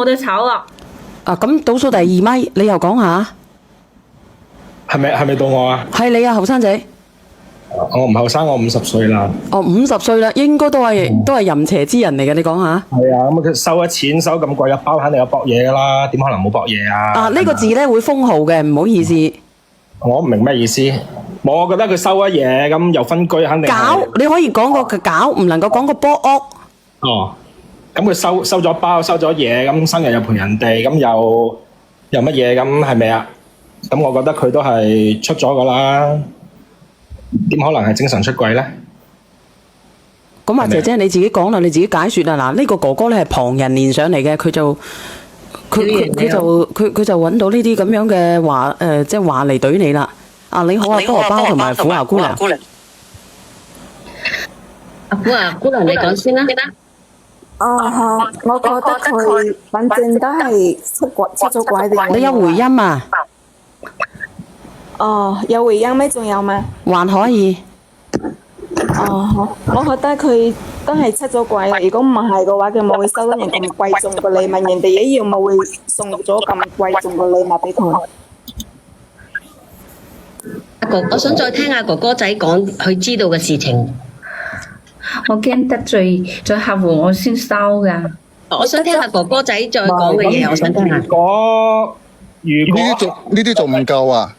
冇得炒啊！啊，咁倒數第二咪，你又講下，係咪到我啊？係你啊，後生仔。我唔後生，我50歲啦。哦，50歲啦，應該都係淫邪之人嚟嘅，你講下。係啊，咁佢收咗錢，收咁貴一包，肯定有博嘢噶啦，點可能冇博嘢啊？啊，呢個字咧會封號嘅，唔好意思。我唔明咩意思。我覺得佢收咗嘢，咁又分居，肯定係。搞，你可以講個搞，唔能夠講個波屋。哦，咁佢收咗包，收咗嘢，咁生日又陪人哋，咁又乜嘢，咁係咪啊？咁我覺得佢都係出咗噶啦。點可能係精神出軌咧？咁啊，姐姐你自己講啦，你自己解說啦。嗱，呢個哥哥咧係旁人連上嚟嘅，佢就揾到呢啲咁樣嘅話，即係話嚟懟你啦。啊，你好啊，菠蘿包同埋虎牙姑娘。阿虎牙姑娘，你講先啦。我覺得佢反正都係出咗軌定。你有回音啊？有回音咩？仲有嗎？還可以。我覺得佢都係出咗軌啦。如果唔係嘅話，佢冇會收得人咁貴重嘅禮物，人哋一樣冇會送咗咁貴重嘅禮物俾佢。阿哥，我想再聽阿哥哥仔講佢知道嘅事情。我驚得罪咗客戶，我先收噶。我想聽阿哥哥仔再講嘅嘢，我想聽下。如果呢啲仲唔夠啊？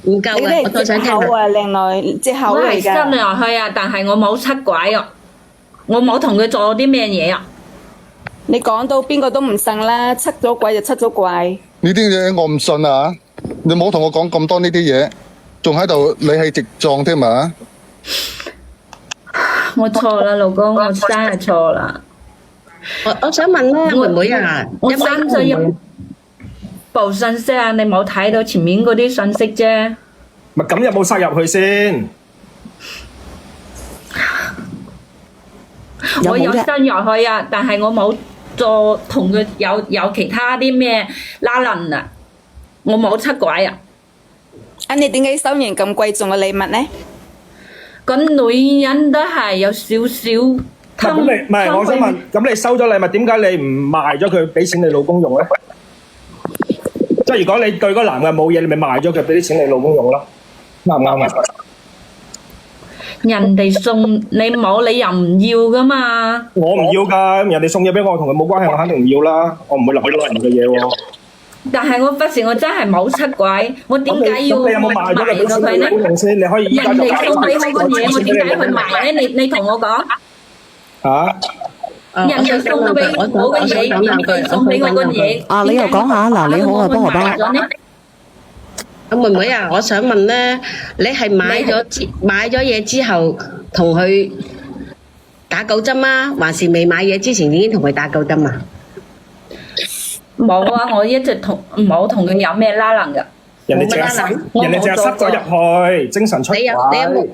唔夠嘅，我再想聽下。另外藉口我嚟㗎。係新嚟去啊，但係我冇出軌啊，我冇同佢做啲咩嘢啊。你講到邊個都唔信啦，出咗軌就出咗軌。呢啲嘢我唔信啊！你冇同我講咁多呢啲嘢，仲喺度你係直撞添嘛？我錯啦，老公，我真係錯啦。我想問咧，妹妹啊，我刪咗一部信息啊，你冇睇到前面嗰啲信息啫。咪咁有冇塞入去先？我有塞入去啊，但係我冇做同佢有其他啲咩拉楞啊，我冇出軌啊。你點解收完咁貴重嘅禮物呢？咁女人都係有少少咁你唔係，我想問，咁你收咗禮物，點解你唔賣咗佢，俾錢你老公用咧？即係如果你對嗰個男嘅冇嘢，你咪賣咗佢，俾啲錢你老公用咯，啱唔啱啊？人哋送你冇，你又唔要噶嘛？我唔要噶，人哋送嘢俾我，同佢冇關係，我肯定唔要啦。我唔會留俾老人嘅嘢喎。但係我不是，我真係冇出軌，我點解要咁你有冇賣咗賣咗佢呢？用先？你可以依家就人哋送俾我嘅嘢，我點解去賣呢？你同我講。嚇？人哋送俾我嘅嘢，人哋送俾我嘅嘢。啊，你又講下嗱，你好啊，菠蘿包。阿妹妹啊，我想問咧，你係買咗嘢之後同佢打9針啊，還是未買嘢之前已經同佢打9針啊？冇啊，我一直冇同佢有咩拉楞噶。人哋淨係塞咗入去，精神出軌。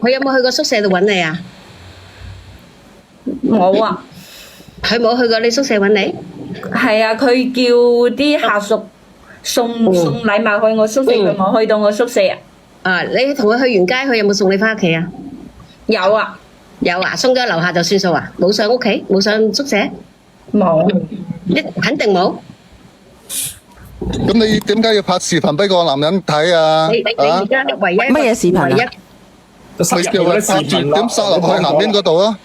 佢有冇去過宿舍度揾你啊？冇啊。佢冇去過你宿舍揾你？係啊，佢叫啲下屬送禮物去我宿舍，佢冇去到我宿舍啊。啊，你同佢去完街，佢有冇送你翻屋企啊？有啊。有啊，送咗樓下就算數啊？冇上屋企，冇上宿舍？冇。肯定冇。咁你點解要拍視頻俾個男人睇啊？你而家唯一乜嘢視頻啊？咪叫佢拍住點塞落去男人嗰度啊？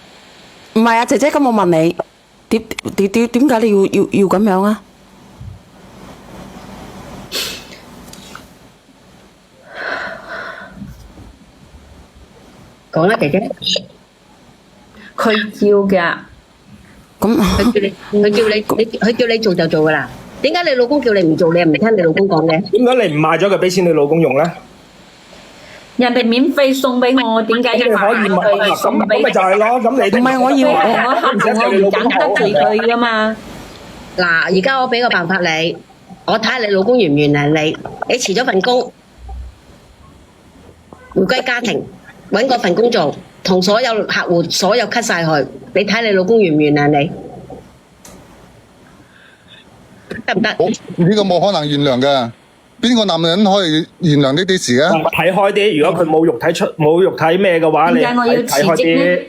唔係啊，姐姐，咁我問你，點解你要咁樣啊？講啦，姐姐。佢叫噶。咁佢叫你做就做噶啦。點解你老公叫你唔做，你又唔聽你老公講嘅？點解你唔賣咗佢，俾錢你老公用咧？人哋免費送俾我，點解要賣佢送俾？咁咪就係咯，咁你唔係我要我客戶我唔揀得罪佢噶嘛。嗱，而家我俾個辦法你，我睇下你老公原唔原諒你。你辭咗份工，回歸家庭，揾嗰份工做，同所有客戶所有 cut 晒佢。你睇你老公原唔原諒你？得唔得？呢個冇可能原諒嘅，邊個男人可以原諒呢啲事啊？睇開啲，如果佢冇肉體咩嘅話，你睇開啲。